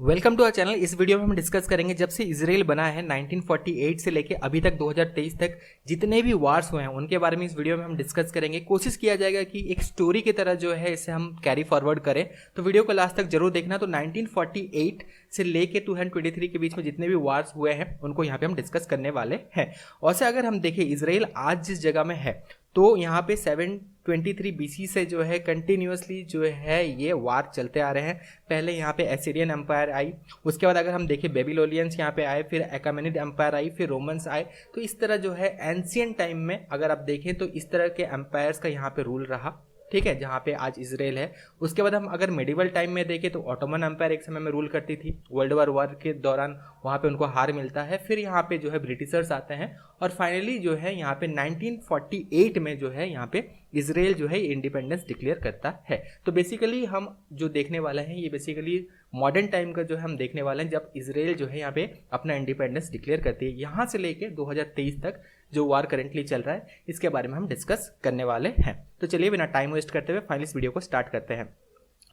Welcome to our channel. इस video में हम डिस्कस करेंगे जब से इजराइल बना है 1948 से लेके अभी तक 2023 तक जितने भी वार्स हुए हैं उनके बारे में इस वीडियो में हम डिस्कस करेंगे। कोशिश किया जाएगा कि एक स्टोरी की तरह जो है इसे हम कैरी फॉरवर्ड करें, तो वीडियो को लास्ट तक जरूर देखना। तो 1948 से लेके 2023 के बीच में जितने भी वार्स हुए हैं उनको यहाँ पे हम डिस्कस करने वाले हैं। वैसे अगर हम देखें इजराइल आज जिस जगह में है तो यहाँ पे 723 BC से जो है कंटिन्यूसली जो है ये वार चलते आ रहे हैं। पहले यहाँ पे एसिरियन एम्पायर आई, उसके बाद अगर हम देखें बेबीलोनियंस यहाँ पे आए, फिर अकामेनिड एम्पायर आई, फिर रोमन्स आए। तो इस तरह जो है एंशियंट टाइम में अगर आप देखें तो इस तरह के एम्पायर्स का यहाँ पे रूल रहा, ठीक है, जहाँ पे आज इजराइल है। उसके बाद हम अगर मेडिवल टाइम में देखें तो ऑटोमन एम्पायर एक समय में रूल करती थी। वर्ल्ड वॉर के दौरान वहाँ पे उनको हार मिलता है। फिर यहाँ पे जो है ब्रिटिशर्स आते हैं और फाइनली जो है यहाँ पे 1948 में जो है यहाँ पे इजराइल जो है इंडिपेंडेंस डिक्लेयर करता है। तो बेसिकली हम जो देखने वाले हैं ये बेसिकली मॉडर्न टाइम का जो है हम देखने वाले हैं जब इजराइल जो है यहाँ पे अपना इंडिपेंडेंस डिक्लेयर करती है। यहाँ से लेके 2023 तक जो वार करेंटली चल रहा है इसके बारे में हम डिस्कस करने वाले हैं। तो चलिए बिना टाइम वेस्ट करते हुए फाइनली इस वीडियो को स्टार्ट करते हैं।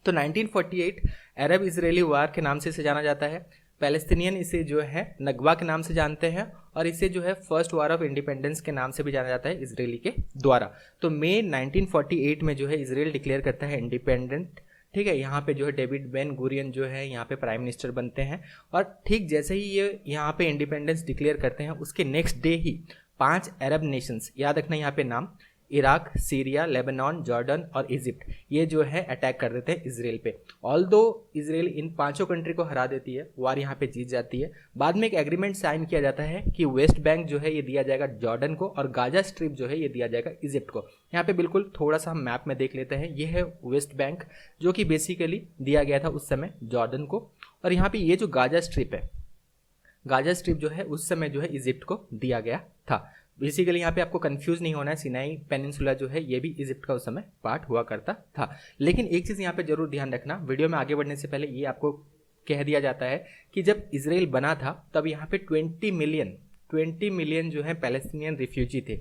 तो 1948 अरब इजरायली वार के नाम से इसे जाना जाता है। पैलेस्टीनियन इसे जो है नगवा के नाम से जानते हैं और इसे जो है फर्स्ट वार ऑफ इंडिपेंडेंस के नाम से भी जाना जाता है इजरायली के द्वारा। तो मई 1948 में जो है इजराइल डिक्लेयर करता है इंडिपेंडेंट, ठीक है। यहाँ पे जो है डेविड बेन गुरियन जो है यहाँ पे प्राइम मिनिस्टर बनते हैं और ठीक जैसे ही ये यहाँ पे इंडिपेंडेंस डिक्लेयर करते हैं उसके नेक्स्ट डे ही 5 अरब नेशंस, याद रखना यहाँ पे नाम, इराक, सीरिया, लेबनान, जॉर्डन और इजिप्ट, ये जो है अटैक कर देते हैं इजराइल पे। ऑल्दो इजराइल इन पांचों कंट्री को हरा देती है, वार यहाँ पे जीत जाती है। बाद में एक एग्रीमेंट साइन किया जाता है कि वेस्ट बैंक जो है ये दिया जाएगा जॉर्डन को और गाजा स्ट्रिप जो है ये दिया जाएगा इजिप्ट को। यहाँ पे बिल्कुल थोड़ा सा हम मैप में देख लेते हैं, ये है वेस्ट बैंक जो कि बेसिकली दिया गया था उस समय जॉर्डन को, और यहाँ पे ये जो गाजा स्ट्रिप है, गाजा स्ट्रिप जो है उस समय जो है इजिप्ट को दिया गया था। बेसिकली यहाँ पे आपको कंफ्यूज नहीं होना है, सिनाई पेनिनसुला जो है ये भी इजिप्ट का उस समय पार्ट हुआ करता था। लेकिन एक चीज़ यहाँ पे जरूर ध्यान रखना, वीडियो में आगे बढ़ने से पहले ये आपको कह दिया जाता है कि जब इजराइल बना था तब यहाँ पे 20 मिलियन जो है पैलेस्टीनियन रिफ्यूजी थे।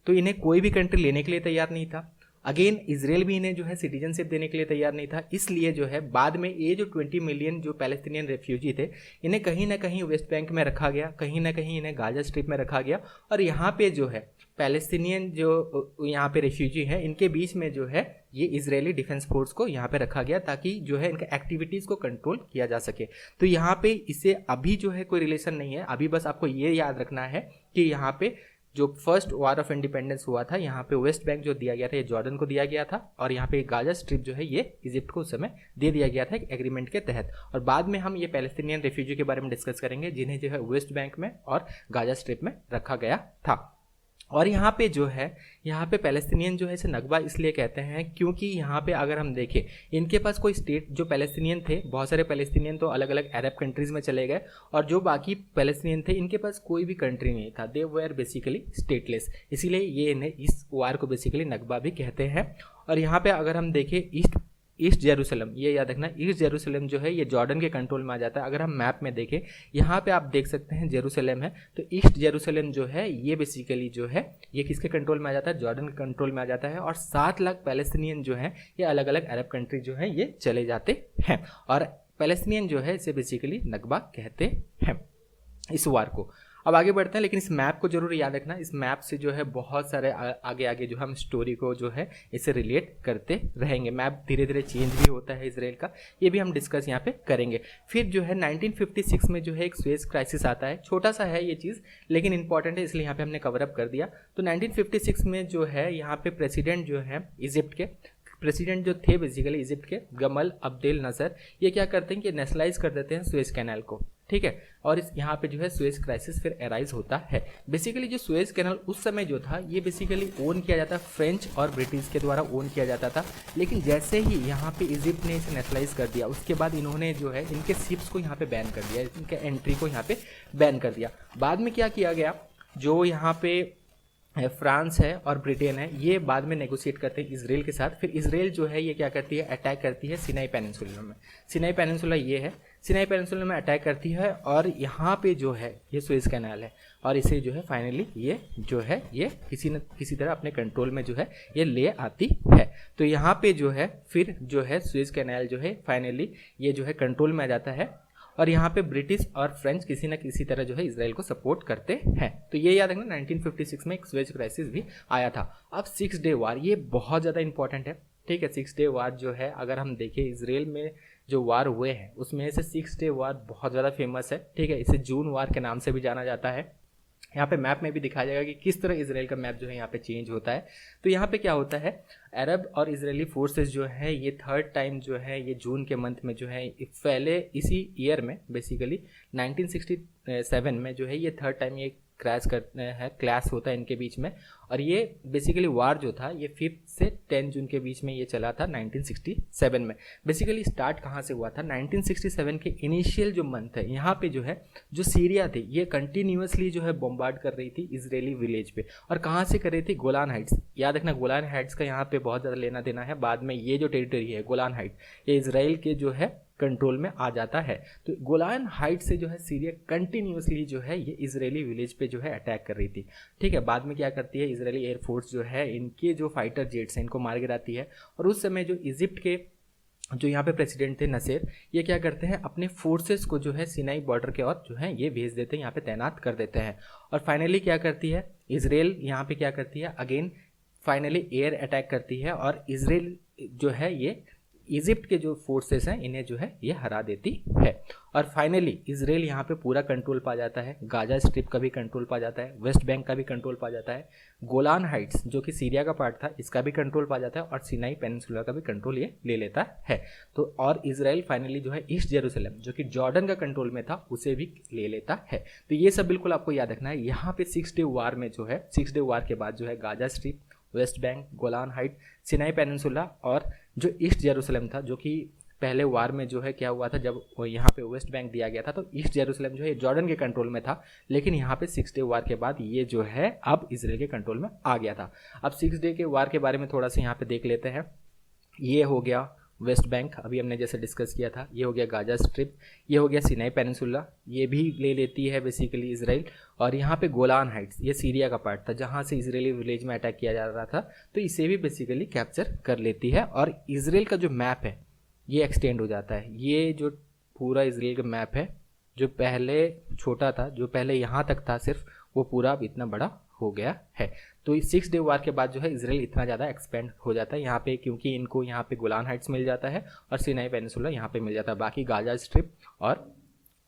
तो इन्हें कोई भी कंट्री लेने के लिए तैयार नहीं था। अगेन इजराइल भी इन्हें जो है सिटीजनशिप देने के लिए तैयार नहीं था। इसलिए जो है बाद में ये जो 20 मिलियन जो पैलेस्टीनियन रेफ्यूजी थे इन्हें कहीं ना कहीं वेस्ट बैंक में रखा गया, कहीं ना कहीं इन्हें गाजा स्ट्रिप में रखा गया और यहाँ पे जो है पैलेस्टीनियन जो यहाँ पे रेफ्यूजी हैं इनके बीच में जो है ये इजरायली डिफेंस फोर्स को यहाँ पे रखा गया ताकि जो है इनके एक्टिविटीज़ को कंट्रोल किया जा सके। तो यहाँ पे इससे अभी जो है कोई रिलेशन नहीं है। अभी बस आपको ये याद रखना है कि यहाँ पे जो फर्स्ट वार ऑफ इंडिपेंडेंस हुआ था यहाँ पे वेस्ट बैंक जो दिया गया था ये जॉर्डन को दिया गया था और यहाँ पे गाजा स्ट्रिप जो है ये इजिप्ट को उस समय दे दिया गया था एक एग्रीमेंट के तहत। और बाद में हम ये पैलेस्टीनियन रेफ्यूजी के बारे में डिस्कस करेंगे जिन्हें जो है वेस्ट बैंक में और गाजा स्ट्रिप में रखा गया था। और यहाँ पे जो है यहाँ पे पैलेस्टीनियन जो है इसे नगवा इसलिए कहते हैं क्योंकि यहाँ पे अगर हम देखें इनके पास कोई स्टेट, जो पैलेस्टीनियन थे, बहुत सारे पैलेस्टीनियन तो अलग अलग अरब कंट्रीज़ में चले गए और जो बाकी पैलेस्टीनियन थे इनके पास कोई भी कंट्री नहीं था, दे वेयर बेसिकली स्टेटलेस। इसीलिए ये इन्हें इस वार को बेसिकली नगवा भी कहते हैं। और यहाँ पे अगर हम देखें ईस्ट जेरूसलम, ये याद रखना, ईस्ट जेरूसलम जो है ये जॉर्डन के कंट्रोल में आ जाता है। अगर हम मैप में देखें यहाँ पे आप देख सकते हैं जेरूसलम है, तो ईस्ट जेरूसलम जो है ये बेसिकली जो है ये किसके कंट्रोल में आ जाता है, जॉर्डन के कंट्रोल में आ जाता है। और 7 लाख पैलेस्टीनियन जो है ये अलग अलग अरब कंट्री जो है ये चले जाते हैं और पैलेस्टीनियन जो है इसे बेसिकली नगवा कहते हैं इस वार को। अब आगे बढ़ते हैं, लेकिन इस मैप को जरूर याद रखना, इस मैप से जो है बहुत सारे आगे आगे जो हम स्टोरी को जो है इसे रिलेट करते रहेंगे। मैप धीरे धीरे चेंज भी होता है इजराइल का, ये भी हम डिस्कस यहाँ पे करेंगे। फिर जो है 1956 में जो है एक सुएज क्राइसिस आता है, छोटा सा है ये चीज़ लेकिन इंपॉर्टेंट है इसलिए यहाँ पे हमने कवर अप कर दिया। तो 1956 में जो है यहाँ पे प्रेसिडेंट जो है इजिप्ट के प्रेसिडेंट जो थे बेसिकली इजिप्ट के, गमल अब्देल नसर, ये क्या करते हैं कि नेशनलाइज कर देते हैं सुएज कैनाल को, ठीक है। और इस यहाँ पे जो है सुएज क्राइसिस फिर अराइज होता है। बेसिकली जो सुएज कैनाल उस समय जो था ये बेसिकली ओन किया जाता, फ्रेंच और ब्रिटिश के द्वारा ओन किया जाता था। लेकिन जैसे ही यहाँ पे इजिप्ट ने इसे नेशनलाइज कर दिया उसके बाद इन्होंने जो है इनके शिप्स को यहाँ पे बैन कर दिया, इनके एंट्री को यहाँ पे बैन कर दिया। बाद में क्या किया गया, जो यहाँ पे फ्रांस है और ब्रिटेन है ये बाद में नेगोशिएट करते हैं इजराइल के साथ। फिर इजराइल जो है ये क्या करती है, अटैक करती है सिनाई पेनिनसुला में। सिनाई पेनिनसुला ये है, सिनाई पेनिनसुला में अटैक करती है और यहाँ पे जो है ये सुएज कैनाल है और इसे जो है फाइनली ये जो है ये किसी न किसी तरह अपने कंट्रोल में जो है ये ले आती है। तो यहाँ पे जो है फिर जो है सुएज कैनाल जो है फाइनली ये जो है कंट्रोल में आ जाता है और यहाँ पे ब्रिटिश और फ्रेंच किसी न किसी तरह जो है इसराइल को सपोर्ट करते हैं। तो ये याद रखना 1956 में एक स्वेज क्राइसिस भी आया था। अब 6 डे वार, ये बहुत ज़्यादा इंपॉर्टेंट है, ठीक है। 6 डे वार जो है, अगर हम देखें इसराइल में जो वार हुए हैं उसमें से 6 डे वार बहुत ज़्यादा फेमस है, ठीक है। इसे जून वार के नाम से भी जाना जाता है। यहाँ पे मैप में भी दिखाया जाएगा कि किस तरह इसराइल का मैप जो है यहाँ पे चेंज होता है। तो यहाँ पे क्या होता है, अरब और इजरायली फोर्सेस जो है ये थर्ड टाइम जो है ये जून के मंथ में जो है पहले इसी ईयर में बेसिकली 1967 में जो है ये थर्ड टाइम ये क्लैश होता है इनके बीच में। और ये बेसिकली वार जो था ये 5 से 10 जून के बीच में ये चला था 1967 में। बेसिकली स्टार्ट कहाँ से हुआ था, 1967 के इनिशियल जो मंथ है यहाँ पे जो है जो सीरिया थी ये कंटिन्यूसली जो है बॉम्बार्ड कर रही थी इजरायली विलेज पे। और कहाँ से कर रही थी, गोलान हाइट्स। याद रखना गोलान हाइट्स का यहाँ पे बहुत ज़्यादा लेना देना है। बाद में ये जो टेरिटरी है गोलान हाइट ये इसराइल के जो है कंट्रोल में आ जाता है। तो गोलान हाइट से जो है सीरिया कंटिन्यूसली जो है ये इजरायली विलेज पे जो है अटैक कर रही थी, ठीक है। बाद में क्या करती है इजरायली एयरफोर्स जो है इनके जो फाइटर जेट्स हैं इनको मार गिराती है। और उस समय जो इजिप्ट के जो यहाँ पे प्रेसिडेंट थे नसेर, ये क्या करते हैं अपने फोर्सेस को जो है सिनाई बॉर्डर के और जो है ये भेज देते हैं, यहाँ पे तैनात कर देते हैं। और फाइनली क्या करती है इसराइल यहाँ पे क्या करती है, अगेन फाइनली एयर अटैक करती है और इसराइल जो है ये इजिप्ट के जो फोर्सेस हैं इन्हें जो है ये हरा देती है। और फाइनली इसराइल यहाँ पे पूरा कंट्रोल पा जाता है, गाजा स्ट्रिप का भी कंट्रोल पा जाता है, वेस्ट बैंक का भी कंट्रोल पा जाता है, गोलान हाइट्स जो कि सीरिया का पार्ट था इसका भी कंट्रोल पा जाता है और सिनाई पेनिनसुला का भी कंट्रोल ये ले लेता है। तो और इसराइल फाइनली जो है ईस्ट जेरूसलम जो कि जॉर्डन का कंट्रोल में था उसे भी ले लेता है। तो ये सब बिल्कुल आपको याद रखना है। यहाँ पे 6 डे वार में जो है 6 डे वार के बाद जो है Gaza strip, West Bank, Golan height, Sinai peninsula और जो ईस्ट जेरूसलम था जो कि पहले वार में जो है क्या हुआ था जब यहाँ पे वेस्ट बैंक दिया गया था तो ईस्ट जेरूसलम जो है जॉर्डन के कंट्रोल में था। लेकिन यहाँ पे 6 डे वार के बाद ये जो है अब इसराइल के कंट्रोल में आ गया था। अब 6 डे के वार के बारे में थोड़ा सा यहाँ पे देख लेते हैं। ये हो गया वेस्ट बैंक, अभी हमने जैसे डिस्कस किया था, ये हो गया गाजा स्ट्रिप, ये हो गया सिनाई पेनिनसुला, ये भी ले लेती है बेसिकली इसराइल। और यहाँ पे गोलान हाइट्स ये सीरिया का पार्ट था जहाँ से इजरायली विलेज में अटैक किया जा रहा था, तो इसे भी बेसिकली कैप्चर कर लेती है। और इसराइल का जो मैप है ये एक्सटेंड हो जाता है। ये जो पूरा इसराइल का मैप है जो पहले छोटा था, जो पहले यहाँ तक था सिर्फ, वो पूरा अब इतना बड़ा हो गया है। तो इस 6 डे वार के बाद जो है इसराइल इतना ज़्यादा एक्सपेंड हो जाता है यहाँ पे, क्योंकि इनको यहाँ पे गोलान हाइट्स मिल जाता है और सिनाई पेनिनसुला यहाँ पे मिल जाता है। बाकी गाजा स्ट्रिप और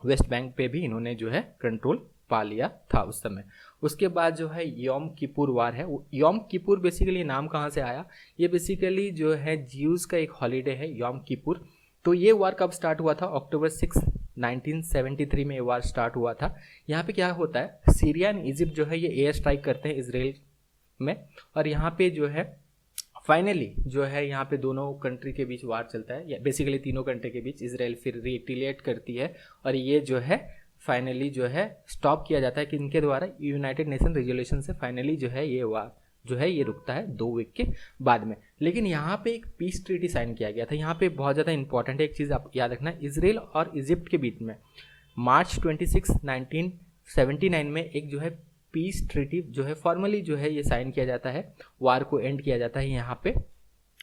वेस्ट बैंक पे भी इन्होंने जो है कंट्रोल पा लिया था उस समय। उसके बाद जो है योम किपुर वार है। योम किपुर बेसिकली नाम कहाँ से आया, ये बेसिकली जो है ज्यूज़ का एक हॉलीडे है योम किपुर। तो ये वार कब स्टार्ट हुआ था, अक्टूबर 6 1973 में ये वार स्टार्ट हुआ था। यहाँ पे क्या होता है, सीरिया एंड इजिप्ट जो है ये एयर स्ट्राइक करते हैं इसराइल में। और यहाँ पे जो है फाइनली जो है यहाँ पे दोनों कंट्री के बीच वार चलता है, बेसिकली तीनों कंट्री के बीच। इसराइल फिर रिटेलिएट करती है और ये जो है फाइनली जो है स्टॉप किया जाता है कि इनके द्वारा यूनाइटेड नेशन रेजोल्यूशन से फाइनली जो है ये वार जो है ये रुकता है 2 वीक के बाद में। लेकिन यहाँ पे एक पीस ट्रीटी साइन किया गया था। यहाँ पे बहुत ज़्यादा इंपॉर्टेंट है एक चीज़ आप याद रखना, इसराइल और इजिप्ट के बीच में मार्च 26 1979 में एक जो है पीस ट्रीटी जो है फॉर्मली जो है ये साइन किया जाता है, वार को एंड किया जाता है यहाँ पे।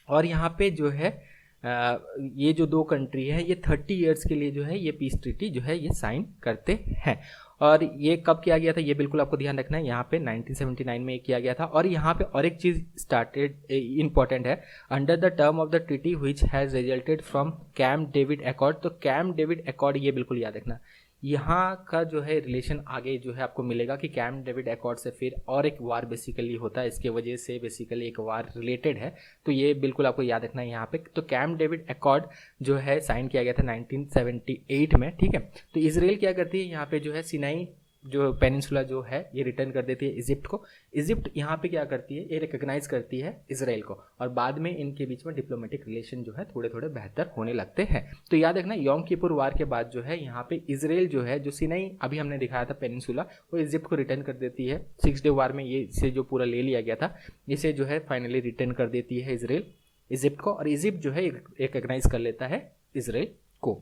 और यहाँ पे जो है ये जो 2 कंट्री है ये 30 ईयर्स के लिए जो है ये पीस ट्रीटी जो है ये साइन करते हैं। और ये कब किया गया था ये बिल्कुल आपको ध्यान रखना है, यहाँ पे 1979 में किया गया था। और यहाँ पे और एक चीज़ स्टार्टेड इंपॉर्टेंट है, under the term of the treaty which has resulted from camp David accord. तो कैम्प डेविड अकॉर्ड ये बिल्कुल याद रखना, यहाँ का जो है रिलेशन आगे जो है आपको मिलेगा कि कैम्प डेविड अकॉर्ड से फिर और एक वार बेसिकली होता है, इसके वजह से बेसिकली एक वार रिलेटेड है। तो ये बिल्कुल आपको याद रखना है यहाँ पे। तो कैम्प डेविड अकॉर्ड जो है साइन किया गया था 1978 में, ठीक है। तो इसराइल क्या करती है यहाँ पे जो है सिनाई जो पेनिनसुला जो है ये रिटर्न कर देती है इजिप्ट को। इजिप्ट यहाँ पे क्या करती है, ये रिकॉग्नाइज करती है इसराइल को और बाद में इनके बीच में डिप्लोमेटिक रिलेशन जो है थोड़े थोड़े बेहतर होने लगते हैं। तो याद रखना योम किपुर वार के बाद जो है यहाँ पे इसराइल जो है जो सिनाई अभी हमने दिखाया था पेनिनसुला वो इजिप्ट को रिटर्न कर देती है। 6 डे वार में ये इसे जो पूरा ले लिया गया था इसे जो है फाइनली रिटर्न कर देती है इसराइल इजिप्ट को, और इजिप्ट जो है रिकॉग्नाइज कर लेता है इसराइल को।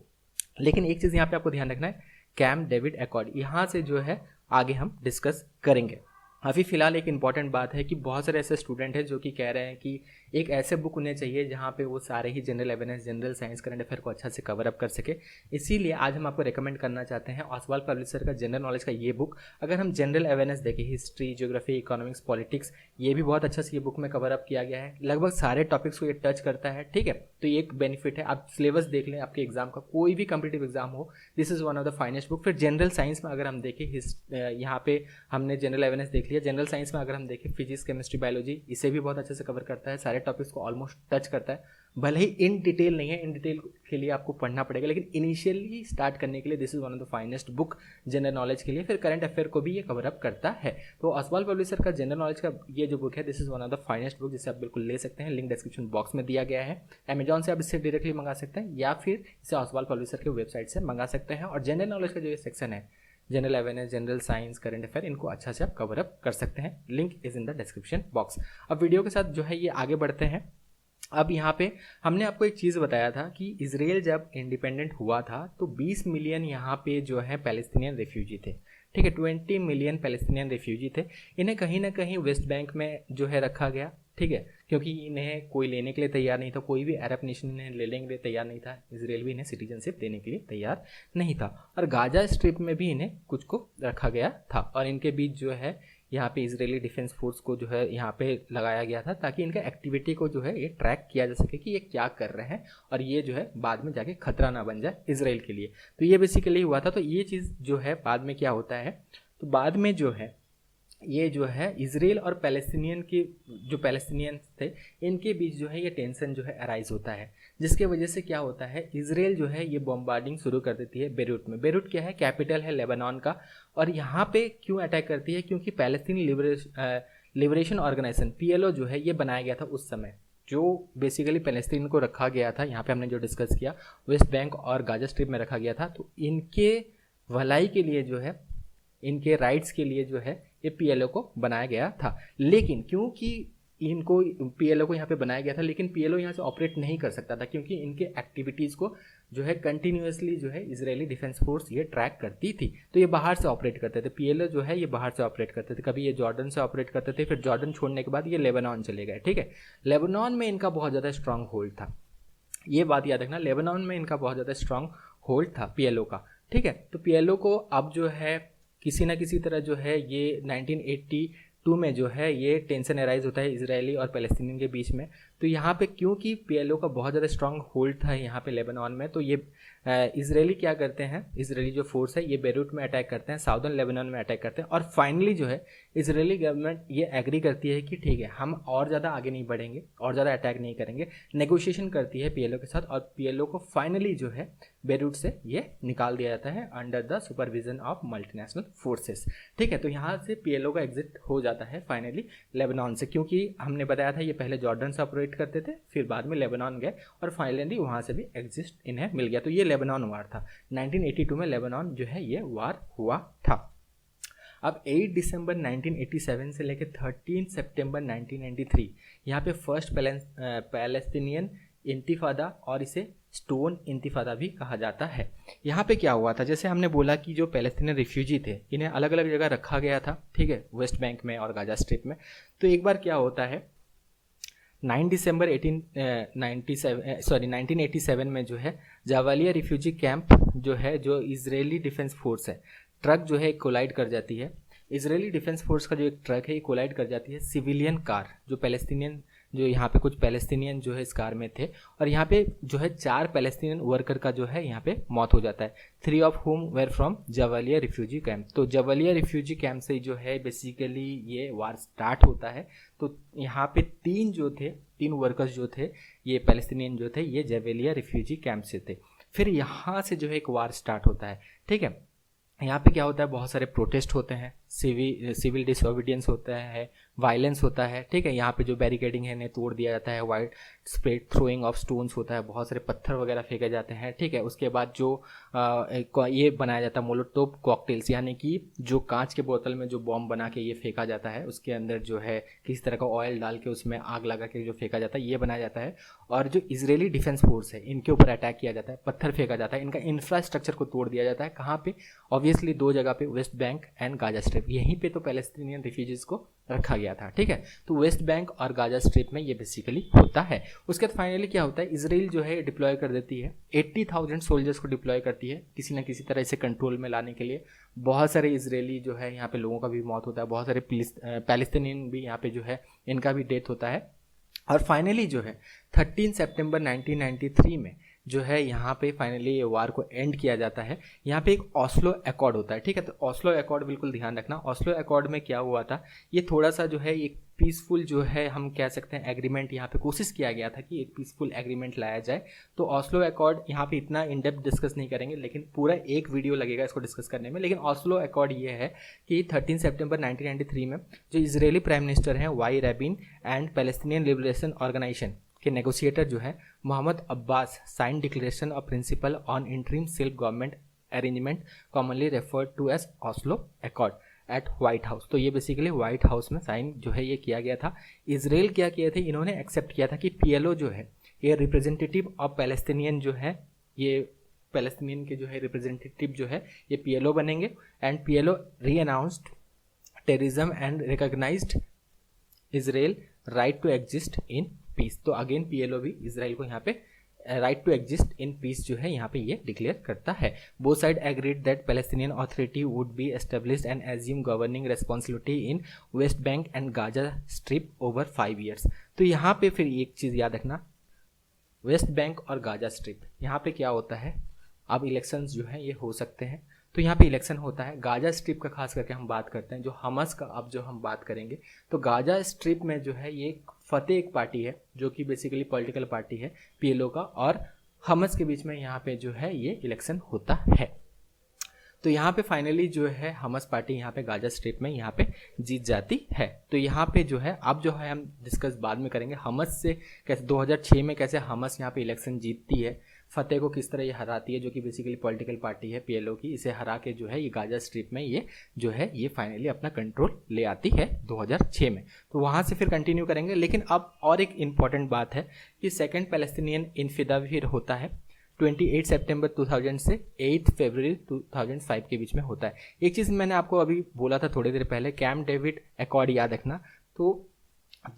लेकिन एक चीज़ यहाँ पे आपको ध्यान रखना है, कैम्प डेविड अकॉर्ड, यहाँ से जो है आगे हम डिस्कस करेंगे। अभी फिलहाल एक इम्पॉर्टेंट बात है कि बहुत सारे ऐसे स्टूडेंट हैं जो कि कह रहे हैं कि एक ऐसे बुक उन्हें चाहिए जहाँ पे वो सारे ही general awareness, general science, current affair को अच्छा से कवर अप कर सके। इसीलिए आज हम आपको रिकमेंड करना चाहते हैं ऑसवाल्ड पब्लिशर का जनरल नॉलेज का ये बुक। अगर हम जनरल अवेयरनेस देखें, हिस्ट्री, ज्योग्राफी, इकोनॉमिक्स, पॉलिटिक्स, ये भी बहुत अच्छा से ये बुक में कवर अप किया गया है। लगभग सारे टॉपिक्स को ये टच करता है, ठीक है। तो ये एक बेनिफिट है। आप सिलेबस देख लें, आपके एग्जाम का कोई भी कॉम्पिटिटिव एग्जाम हो, this is one of the finest book. फिर जनरल साइंस में अगर हम देखें, यहाँ पे हमने जनरल अवेयरनेस देख लिया। जनरल साइंस में अगर हम देखें, फिजिक्स, केमिस्ट्री, बायोलॉजी, इसे भी बहुत अच्छे से कवर करता है, सारे टॉपिक्स को ऑलमोस्ट टच करता है। भले ही इन डिटेल नहीं है, इन डिटेल के लिए आपको पढ़ना पड़ेगा, लेकिन इनिशियली स्टार्ट करने के लिए this is one of the finest book general knowledge के लिए। फिर करंट अफेयर को भी ये कवर अप करता है। तो ऑसवाल्ड पब्लिशर का जनरल नॉलेज का ये जो बुक है, this is one of the finest book, जिसे आप बिल्कुल ले सकते हैं। लिंक डिस्क्रिप्शन बॉक्स में दिया गया है। अमेजॉन से आप इससे डायरेक्टली मंगा सकते हैं या फिर इसे ऑसवाल्ड पब्लिशर के वेबसाइट से मंगा सकते हैं। और जनरल नॉलेज का जो ये सेक्शन है, general awareness, general science, current affair, इनको अच्छा से आप कवर अप कर सकते हैं। Link is in the description box. अब वीडियो के साथ जो है ये आगे बढ़ते हैं। अब यहाँ पे हमने आपको एक चीज़ बताया था कि इजराइल जब इंडिपेंडेंट हुआ था तो 20 मिलियन यहाँ पे जो है पैलेस्टीनियन रेफ्यूजी थे, ठीक है। 20 मिलियन पैलेस्टीनियन रेफ्यूजी थे। इन्हें कहीं ना कहीं वेस्ट बैंक में जो है रखा गया, ठीक है, क्योंकि इन्हें कोई लेने के लिए तैयार नहीं था। कोई भी अरब नेशन इन्हें लेने के लिए तैयार नहीं था। इजराइल भी इन्हें सिटीजनशिप देने के लिए तैयार नहीं था। और गाजा स्ट्रिप में भी इन्हें कुछ को रखा गया था। और इनके बीच जो है यहाँ पे इजरायली डिफेंस फोर्स को जो है यहाँ पे लगाया गया था, ताकि इनका एक्टिविटी को जो है ये ट्रैक किया जा सके कि ये क्या कर रहे हैं और ये जो है बाद में जाके खतरा ना बन जाए इजराइल के लिए। तो ये बेसिकली हुआ था। तो ये चीज़ जो है बाद में क्या होता है, तो बाद में जो है ये जो है इजराइल और पैलेस्टीनियन की जो पैलेस्टीनियन थे, इनके बीच जो है ये टेंशन जो है अराइज होता है, जिसके वजह से क्या होता है, इजराइल जो है ये बॉम्बार्डिंग शुरू कर देती है बेरूट में। बेरूट क्या है, कैपिटल है लेबनान का। और यहाँ पे क्यों अटैक करती है, क्योंकि पैलेस्टीन लिबरेशन ऑर्गेनाइजेशन PLO जो है ये बनाया गया था उस समय, जो बेसिकली पैलेस्टीन को रखा गया था। यहाँ पे हमने जो डिस्कस किया, वेस्ट बैंक और गाजा स्ट्रिप में रखा गया था। तो इनके भलाई के लिए जो है, इनके राइट्स के लिए जो है ये PLO को बनाया गया था। लेकिन क्योंकि इनको PLO को यहाँ पे बनाया गया था, लेकिन PLO यहाँ से ऑपरेट नहीं कर सकता था, क्योंकि इनके एक्टिविटीज़ को जो है कंटिन्यूसली जो है इजरायली डिफेंस फोर्स ये ट्रैक करती थी। तो ये बाहर से ऑपरेट करते थे। PLO जो है ये बाहर से ऑपरेट करते थे। कभी ये जॉर्डन से ऑपरेट करते थे, फिर जॉर्डन छोड़ने के बाद ये लेबनान चले गए, ठीक है। लेबनान में इनका बहुत ज़्यादा स्ट्रांग होल्ड था, ये बात याद रखना। लेबनान में इनका बहुत ज़्यादा स्ट्रांग होल्ड था PLO का, ठीक है। तो PLO को अब जो है किसी ना किसी तरह जो है ये 1982 में जो है ये टेंशन अराइज होता है इजरायली और पैलेस्टीनियन के बीच में। तो यहाँ पे क्योंकि PLO का बहुत ज़्यादा स्ट्रांग होल्ड था यहाँ पे लेबनान में, तो ये इजरायली क्या करते हैं, इजरायली जो फोर्स है ये बेरूट में अटैक करते हैं, साउदर्न लेबनान में अटैक करते हैं। और फाइनली जो है इजरायली गवर्नमेंट ये एग्री करती है कि ठीक है, हम और ज़्यादा आगे नहीं बढ़ेंगे, और ज़्यादा अटैक नहीं करेंगे। नेगोशिएशन करती है PLO के साथ, और PLO को फाइनली जो है बेरूट से ये निकाल दिया जाता है under the supervision of multinational forces, ठीक है। तो यहाँ से PLO का एग्जिट हो जाता है फाइनली लेबनान से, क्योंकि हमने बताया था ये पहले जॉर्डन से ऑपरेट करते थे, फिर बाद में लेबनान गए और फाइनली वहाँ से भी एग्जिस्ट इन्हें मिल गया। तो ये लेबनान वार था। 1982 में लेबनान जो है ये वार हुआ था। अब 8 दिसंबर 1987 से लेकर 13 सितंबर 1993 यहाँ पे फर्स्ट पैलेस्टीनियन इंतिफादा, और इसे स्टोन इंतिफादा भी कहा जाता है। यहाँ पे क्या हुआ था, जैसे हमने बोला कि जो पैलेस्टीनियन रिफ्यूजी थे इन्हें अलग अलग जगह रखा गया था, ठीक है, वेस्ट बैंक में और गाजा स्ट्रिप में। तो एक बार क्या होता है, 9 दिसंबर 1987 में जो है जावालिया रिफ्यूजी कैंप जो है, जो इजरायली डिफेंस फोर्स है, ट्रक जो है कोलाइड कर जाती है। इजरायली डिफेंस फोर्स का जो एक ट्रक है ये कोलाइड कर जाती है सिविलियन कार, जो पैलेस्टीनियन, जो यहाँ पे कुछ पैलेस्टीनियन जो है इस कार में थे, और यहाँ पे जो है 4 पैलेस्टीनियन वर्कर का जो है यहाँ पे मौत हो जाता है। 3 of whom were from Jabalia refugee camp. तो जावालिया रिफ्यूजी कैंप से जो है बेसिकली ये वार स्टार्ट होता है। तो यहाँ पे 3 वर्कर्स जो थे, ये पैलेस्टीनियन जो थे, ये जावालिया रिफ्यूजी कैंप से थे। फिर यहाँ से जो है एक वार स्टार्ट होता है, ठीक है। यहाँ पे क्या होता है, बहुत सारे प्रोटेस्ट होते हैं, सिविल डिसोबीडियंस होता है, वायलेंस होता है, ठीक है। यहाँ पे जो बैरिकेडिंग है इन्हें तोड़ दिया जाता है, wide spread throwing of stones होता है, बहुत सारे पत्थर वगैरह फेंके जाते हैं, ठीक है। उसके बाद जो ये बनाया जाता है मोलोटोव कॉकटेल्स, यानी कि जो कांच के बोतल में जो बॉम्ब बना के ये फेंका जाता है, उसके अंदर जो है किसी तरह का ऑयल डाल के उसमें आग लगा के जो फेंका जाता है, ये बनाया जाता है। और जो इजरायली डिफेंस फोर्स है इनके ऊपर अटैक किया जाता है, पत्थर फेंका जाता है, इनका इंफ्रास्ट्रक्चर को तोड़ दिया जाता है। कहाँ पे, ऑब्वियसली 2 जगह पे, waste Bank and Gaza strip. यहीं पे तो पैलेस्टीनियन रिफ्यूजीज को रखा गया था, ठीक है। तो वेस्ट बैंक और गाजा स्ट्रिप में ये बेसिकली होता है। उसके बाद फाइनली क्या होता है, इसराइल जो है डिप्लॉय कर देती है, 80,000 सोल्जर्स को डिप्लॉय करती है किसी ना किसी तरह इसे कंट्रोल में लाने के लिए। बहुत सारे इजरायली जो है यहाँ पे लोगों का भी मौत होता है, बहुत सारे पैलेस्टीनियन भी यहाँ पे जो है इनका भी डेथ होता है। और फाइनली जो है 13 सितंबर 1993 में जो है यहाँ पे फाइनली ये वार को एंड किया जाता है। यहाँ पे एक ऑस्लो अकॉर्ड होता है, ठीक है। तो ऑस्लो अकॉर्ड बिल्कुल ध्यान रखना, ऑस्लो अकॉर्ड में क्या हुआ था, ये थोड़ा सा जो है एक पीसफुल जो है हम कह सकते हैं एग्रीमेंट, यहाँ पे कोशिश किया गया था कि एक पीसफुल एग्रीमेंट लाया जाए। तो ऑस्लो अकॉर्ड यहाँ पे इतना इन डेप्थ डिस्कस नहीं करेंगे, लेकिन पूरा एक वीडियो लगेगा इसको डिस्कस करने में। लेकिन ऑस्लो अकॉर्ड ये है कि 13 सितंबर 1993 में जो इजरायली प्राइम मिनिस्टर हैं Y Rabin and Palestinian Liberation Organisation के नेगोशिएटर जो है Mohammad Abbas sign declaration of principle on interim self government arrangement commonly referred to as Oslo accord at White House. तो ये बेसिकली व्हाइट हाउस में sign जो है ये किया गया था। इसराइल क्या किए थे, इन्होंने एक्सेप्ट किया था कि पीएलओ जो है ये रिप्रेजेंटेटिव ऑफ पैलेस्टीनियन जो है, ये पैलेस्टीनियन के जो है रिप्रेजेंटेटिव जो है ये पीएलओ बनेंगे। And PLO renounced terrorism and recognised Israel right to exist in peace. तो अगेन पीएलओ भी इसराइल को यहाँ पे right to exist in peace जो है यहाँ पे ये डिक्लेयर करता है। Both side agreed that Palestinian authority would be established and assume governing responsibility in West Bank and Gaza strip over 5 years। तो यहाँ पे फिर एक चीज़ याद रखना, वेस्ट बैंक और गाजा स्ट्रिप यहाँ पे क्या होता है, अब इलेक्शंस जो है ये हो सकते हैं। तो यहाँ पे इलेक्शन होता है, गाजा स्ट्रिप का खास करके हम बात करते हैं, जो हमस का अब जो हम बात करेंगे। तो गाजा स्ट्रिप में जो है ये फतेह एक पार्टी है जो कि बेसिकली पॉलिटिकल पार्टी है पीएलओ का, और हमस के बीच में यहाँ पे जो है ये इलेक्शन होता है। तो यहाँ पे फाइनली जो है हमस पार्टी यहाँ पे गाजा स्ट्रिप में यहाँ पे जीत जाती है। तो यहाँ पे जो है अब जो है हम डिस्कस बाद में करेंगे हमस से कैसे 2006 में कैसे हमस यहाँ पे इलेक्शन जीतती है, फतेह को किस तरह ये हराती है, जो कि बेसिकली पॉलिटिकल पार्टी है पीएलओ की, इसे हरा के जो है ये गाजा स्ट्रिप में ये जो है ये फाइनली अपना कंट्रोल ले आती है 2006 में। तो वहाँ से फिर कंटिन्यू करेंगे। लेकिन अब और एक इम्पॉर्टेंट बात है कि सेकेंड पैलेस्टीनियन इनफिदा फिर होता है 28 सितंबर 2000 से 8 फरवरी 2005 के बीच में होता है। एक चीज़ मैंने आपको अभी बोला था थोड़ी देर पहले, कैम्प डेविड अकॉर्ड याद रखना। तो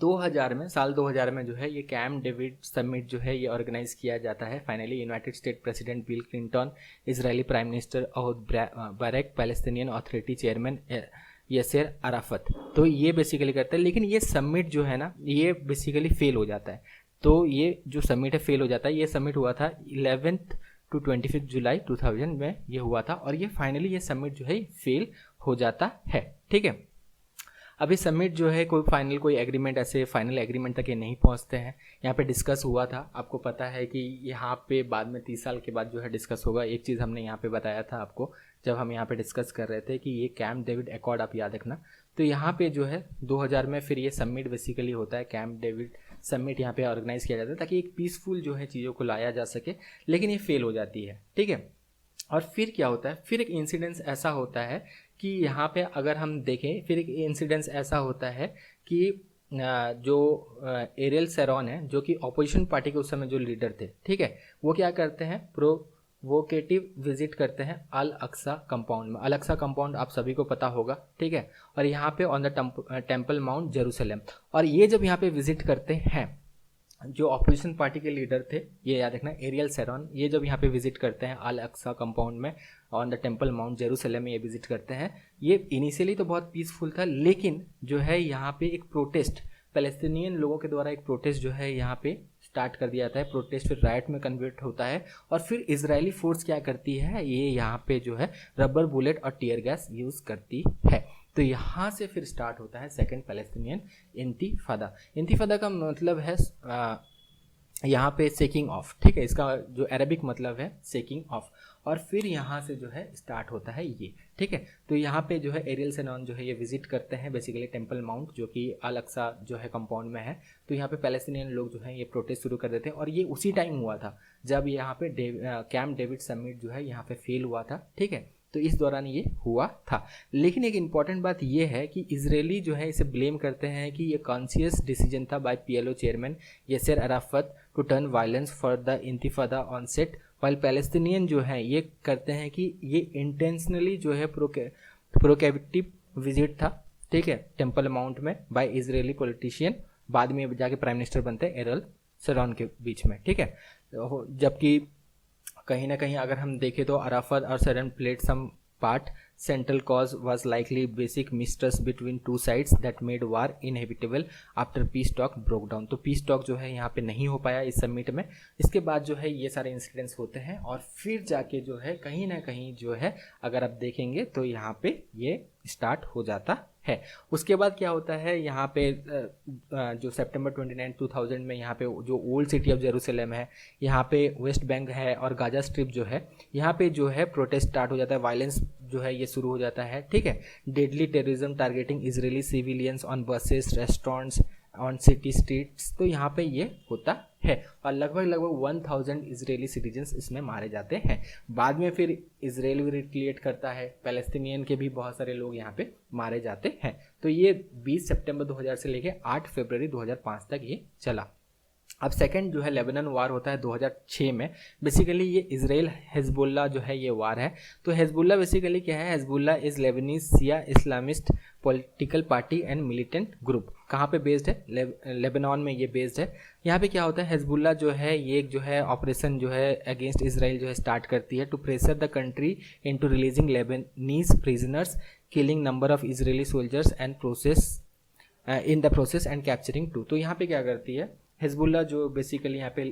2000 में साल 2000 में जो है ये कैम्प डेविड समिट जो है ये ऑर्गेनाइज किया जाता है। Finally United State president Bill Clinton, Israeli prime minister Ehud Barak, Palestinian authority chairman Yasser Arafat, तो ये बेसिकली करते हैं। लेकिन ये समिट जो है ना ये बेसिकली फेल हो जाता है। तो ये जो समिट है फेल हो जाता है। ये समिट हुआ था 11 to 25 जुलाई 2000 में ये हुआ था, और ये फाइनली ये समिट जो है फेल हो जाता है, ठीक है। अभी समिट जो है कोई एग्रीमेंट, ऐसे फाइनल एग्रीमेंट तक ये नहीं पहुंचते हैं। यहाँ पे डिस्कस हुआ था, आपको पता है कि यहाँ पे बाद में 30 साल के बाद जो है डिस्कस होगा। एक चीज़ हमने यहाँ पे बताया था आपको जब हम यहाँ पे डिस्कस कर रहे थे कि ये कैम्प डेविड अकॉर्ड आप याद रखना। तो यहाँ पे जो है 2000 में फिर ये समिट बेसिकली होता है, कैम्प डेविड समिट यहाँ पे ऑर्गेनाइज किया जाता है ताकि एक पीसफुल जो है चीज़ों को लाया जा सके। लेकिन ये फेल हो जाती है, ठीक है। और फिर क्या होता है, फिर एक इंसिडेंस ऐसा होता है कि यहाँ पे अगर हम देखें, फिर एक इंसिडेंस ऐसा होता है कि जो एरियल शेरॉन है जो कि अपोजिशन पार्टी के उस समय जो लीडर थे, ठीक है, वो क्या करते हैं, प्रोवोकेटिव विजिट करते हैं अल अक्सा कंपाउंड में। अल अक्सा कंपाउंड आप सभी को पता होगा, ठीक है। और यहाँ पे on the temple mount Jerusalem. और ये जब यहाँ पे विजिट करते हैं जो अपोजिशन पार्टी के लीडर थे, ये याद रखना, एरियल शेरॉन, ये जब यहाँ पे विजिट करते हैं अल अक्सा कंपाउंड में on the temple mount Jerusalem में ये विजिट करते हैं। ये इनिशियली तो बहुत पीसफुल था, लेकिन जो है यहाँ पे एक प्रोटेस्ट, पैलेस्टीनियन लोगों के द्वारा एक प्रोटेस्ट जो है यहाँ पे स्टार्ट कर दिया जाता है। प्रोटेस्ट फिर राइट में कन्वर्ट होता है, और फिर इजरायली फोर्स क्या करती है, ये यहाँ पे जो है रबर बुलेट और टीयर गैस यूज़ करती है। तो यहाँ से फिर स्टार्ट होता है सेकेंड पैलेस्टीनियन इंतिफादा। इंतिफादा का मतलब है यहाँ पे सेकिंग ऑफ, ठीक है, इसका जो अरबिक मतलब है सेकिंग ऑफ। और फिर यहाँ से जो है स्टार्ट होता है ये, ठीक है। तो यहाँ पे जो है एरियल शेरॉन जो है ये विजिट करते हैं बेसिकली टेम्पल माउंट जो कि अल अक्सा जो है कंपाउंड में है। तो यहाँ पे पैलेस्टीनियन लोग जो है ये प्रोटेस्ट शुरू कर देते हैं, और ये उसी टाइम हुआ था जब यहाँ पे कैम्प डेविड समिट जो है यहाँ पे फेल हुआ था, ठीक है। तो इस दौरान ये हुआ था। लेकिन एक इम्पॉर्टेंट बात ये है कि इजरायली जो है इसे ब्लेम करते हैं कि ये कॉन्शियस डिसीजन था by PLO chairman Yasser Arafat to turn violence for the intifada onset, while Palestinian जो है ये करते हैं कि ये इंटेंशनली जो है प्रोकेविटिव विजिट था, ठीक है, टेम्पल माउंट में बाय इजरायली पॉलिटिशियन, बाद में जाके प्राइम मिनिस्टर बनते हैं एरियल शरोन के बीच में, ठीक है। जबकि कहीं ना कहीं अगर हम देखें तो अराफत और Sharon played some part, central cause was likely basic mistrust between two sides that made war inevitable after peace talk broke down। तो peace talk जो है यहाँ पे नहीं हो पाया इस समिट में, इसके बाद जो है ये सारे इंसिडेंट्स होते हैं और फिर जाके जो है कहीं ना कहीं जो है अगर आप देखेंगे तो यहाँ पे ये स्टार्ट हो जाता है। उसके बाद क्या होता है यहाँ पे जो सितंबर 29, 2000 में यहाँ पे जो ओल्ड सिटी ऑफ जेरूसलम है, यहाँ पे वेस्ट बैंक है और गाजा स्ट्रिप जो है, यहाँ पे जो है प्रोटेस्ट स्टार्ट हो जाता है, वायलेंस जो है ये शुरू हो जाता है, ठीक है। Deadly terrorism targeting Israeli civilians on buses, restaurants, on city streets, तो यहाँ पे ये होता है और लगभग 1000 इजरायली सिटीजन्स इसमें मारे जाते हैं। बाद में फिर इजराइल भी रिक्रिएट करता है, पैलेस्टीनियन के भी बहुत सारे लोग यहाँ पे मारे जाते हैं। तो ये 20 सितंबर 2000 से लेके 8 फरवरी 2005 तक ये चला। अब सेकंड जो है लेबनान वार होता है 2006 में। बेसिकली ये इजराइल हिजबुल्ला जो है ये वार है। तो हिजबुल्ला बेसिकली क्या है, Hezbollah is Lebanese Shia Islamist political party and militant group. कहाँ पे बेस्ड है, लेबनान में ये बेस्ड है। यहाँ पे क्या होता है, हिजबुल्ला जो है ये जो है ऑपरेशन जो है अगेंस्ट इसराइल जो है स्टार्ट करती है to pressure the country into releasing Lebanese prisoners, killing number of Israeli soldiers and process in the process and capturing two. तो यहाँ पे क्या करती है हिजबुल्ला जो बेसिकली यहाँ पे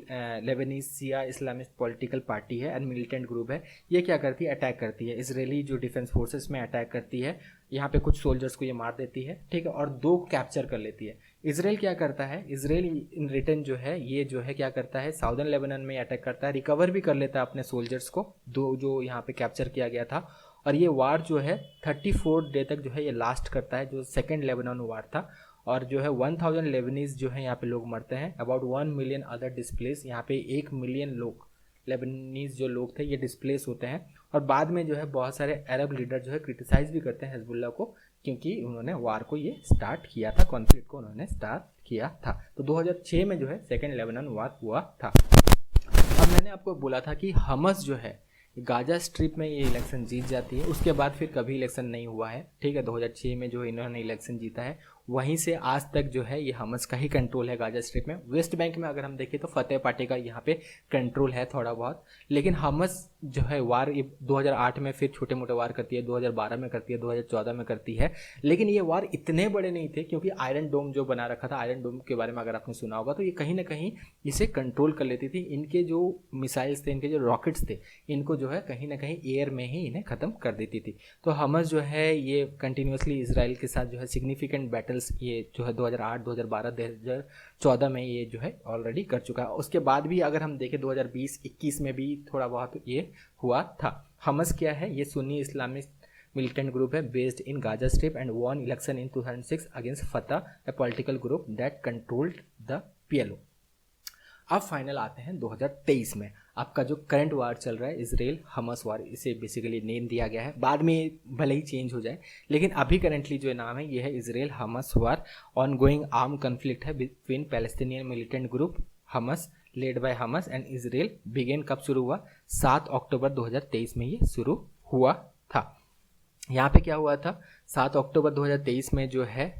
Lebanese Shia Islamist political party है एंड मिलिटेंट ग्रुप है, ये क्या करती है, अटैक करती है इसराइली जो डिफेंस फोर्सेस में अटैक करती है। यहाँ पे कुछ सोल्जर्स को ये मार देती है, ठीक है, और 2 कैप्चर कर लेती है। इसराइल क्या करता है, इसराइल इन रिटर्न जो है ये जो है क्या करता है, साउदर्न लेबनान में अटैक करता है, रिकवर भी कर लेता है अपने सोल्जर्स को 2 जो यहाँ पे कैप्चर किया गया था। और ये वार जो है 34 डे तक जो है ये लास्ट करता है, जो सेकेंड लेबनान वार था। और जो है 1000 लेबनीज जो है यहाँ पे लोग मरते हैं, अबाउट 1 मिलियन अदर डिस्प्लेस, यहाँ पे 1 मिलियन लोग लेबनीज जो लोग थे ये डिस्प्लेस होते हैं। और बाद में जो है बहुत सारे अरब लीडर जो है क्रिटिसाइज भी करते हैं हिजबुल्ला को, क्योंकि उन्होंने वार को ये स्टार्ट किया था, कॉन्फ्लिक्ट को उन्होंने स्टार्ट किया था। तो 2006 में जो है सेकेंड लेबनान वार हुआ था। अब मैंने आपको बोला था कि हमस जो है गाजा स्ट्रिप में ये इलेक्शन जीत जाती है, उसके बाद फिर कभी इलेक्शन नहीं हुआ है, ठीक है। 2006 में जो इन्होंने इलेक्शन जीता है, वहीं से आज तक जो है ये हमस का ही कंट्रोल है गाजा स्ट्रिप में। वेस्ट बैंक में अगर हम देखें तो फतेह पार्टी का यहाँ पे कंट्रोल है थोड़ा बहुत, लेकिन हमस जो है वार ये 2008 में फिर छोटे मोटे वार करती है, 2012 में करती है, 2014 में करती है। लेकिन ये वार इतने बड़े नहीं थे, क्योंकि आयरन डोम जो बना रखा था, आयरन डोम के बारे में अगर आपने सुना होगा तो ये कहीं ना कहीं इसे कंट्रोल कर लेती थी। इनके जो मिसाइल्स थे, इनके जो रॉकेट्स थे, इनको जो है कहीं ना कहीं एयर में ही इन्हें ख़त्म कर देती थी। तो हमस जो है ये कंटिन्यूसली इसराइल के साथ जो है सिग्निफिकेंट बैटल्स ये जो है 2008, 2012, 2014 में ये जो है ऑलरेडी कर चुका है। उसके बाद भी अगर हम देखें 2020-21 में भी थोड़ा बहुत ये हुआ था। हमस क्या है, ये सुन्नी इस्लामिक militant group है based in Gaza Strip and won election in 2006 against Fatah, a political group that controlled the PLO। अब फाइनल आते हैं 2023 में। आपका जो करंट वार चल रहा है इसराइल हमस वार, इसे बेसिकली नेम दिया गया है, बाद में भले ही चेंज हो जाए, लेकिन अभी करंटली जो नाम है ये है Israel Hamas war. Ongoing arm conflict है between Palestinian militant group Hamas led by Hamas and Israel. Began कब शुरू हुआ, 7 अक्टूबर 2023 में ये शुरू हुआ था। यहाँ पे क्या हुआ था, 7 अक्टूबर 2023 में जो है,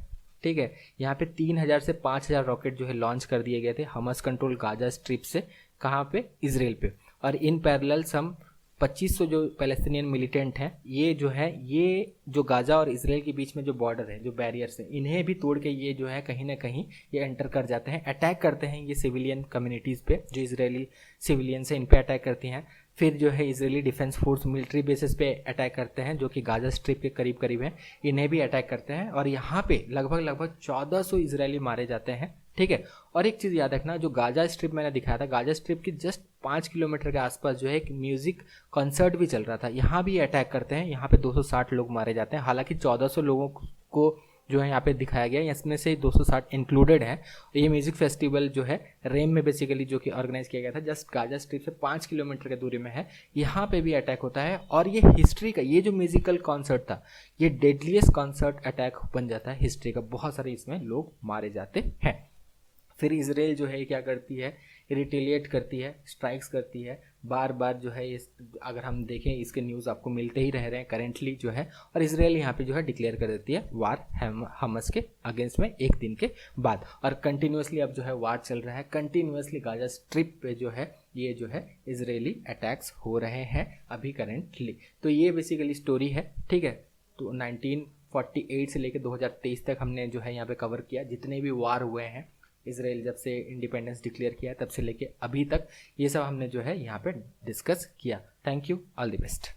ठीक है, यहाँ पे 3000 से 5000 रॉकेट जो है लॉन्च कर दिए गए थे हमस कंट्रोल गाजा स्ट्रिप से, कहाँ पे, इसराइल पे। और इन पैरेलल सम 2500 जो पैलेस्टीनियन मिलिटेंट हैं, ये जो है ये जो गाजा और इसराइल के बीच में जो बॉर्डर है, जो बैरियर्स है, इन्हें भी तोड़ के ये जो है कहीं ना कहीं ये एंटर कर जाते हैं, अटैक करते हैं ये सिविलियन कम्युनिटीज़ पे, जो इसराइली सिविलियंस हैं इन पे अटैक करती हैं। फिर जो है Israeli defence force military bases पे अटैक करते हैं, जो कि गाजा स्ट्रिप के करीब करीब हैं, इन्हें भी अटैक करते हैं। और यहाँ पे लगभग 1400 इसराइली मारे जाते हैं, ठीक है। और एक चीज़ याद रखना, जो गाजा स्ट्रिप मैंने दिखाया था, गाजा स्ट्रिप की जस्ट 5 किलोमीटर के आसपास जो है एक म्यूजिक कॉन्सर्ट भी चल रहा था, यहाँ भी अटैक करते हैं, यहाँ पे 260 लोग मारे जाते हैं। हालांकि 1400 लोगों को जो है यहाँ पे दिखाया गया, इसमें से 260 इंक्लूडेड है। ये म्यूजिक फेस्टिवल जो है रेम में बेसिकली जो कि ऑर्गेनाइज किया गया था, जस्ट गाजा स्ट्रिप से 5 किलोमीटर के दूरी में है, यहाँ पे भी अटैक होता है। और ये हिस्ट्री का ये जो म्यूजिकल कॉन्सर्ट था, ये डेडलीस्ट कॉन्सर्ट अटैक बन जाता है हिस्ट्री का, बहुत सारे इसमें लोग मारे जाते हैं। फिर इसराइल जो है क्या करती है, रिटेलिएट करती है, स्ट्राइक्स करती है, बार बार जो है इस, अगर हम देखें इसके न्यूज़ आपको मिलते ही रह रहे हैं करेंटली जो है, और इसराइल यहाँ पे जो है डिक्लेयर कर देती है वार हमास के अगेंस्ट में एक दिन के बाद, और कंटिन्यूसली अब जो है वार चल रहा है, कंटिन्यूसली गाजा स्ट्रिप पे जो है ये जो है इजरायली अटैक्स हो रहे हैं अभी करेंटली। तो ये बेसिकली स्टोरी है, ठीक है। तो 1948 से लेकर 2023 तक हमने जो है यहाँ पे कवर किया, जितने भी वार हुए हैं इसराइल जब से इंडिपेंडेंस डिक्लेयर किया तब से लेके अभी तक, ये सब हमने जो है यहाँ पे डिस्कस किया। Thank you, all the best.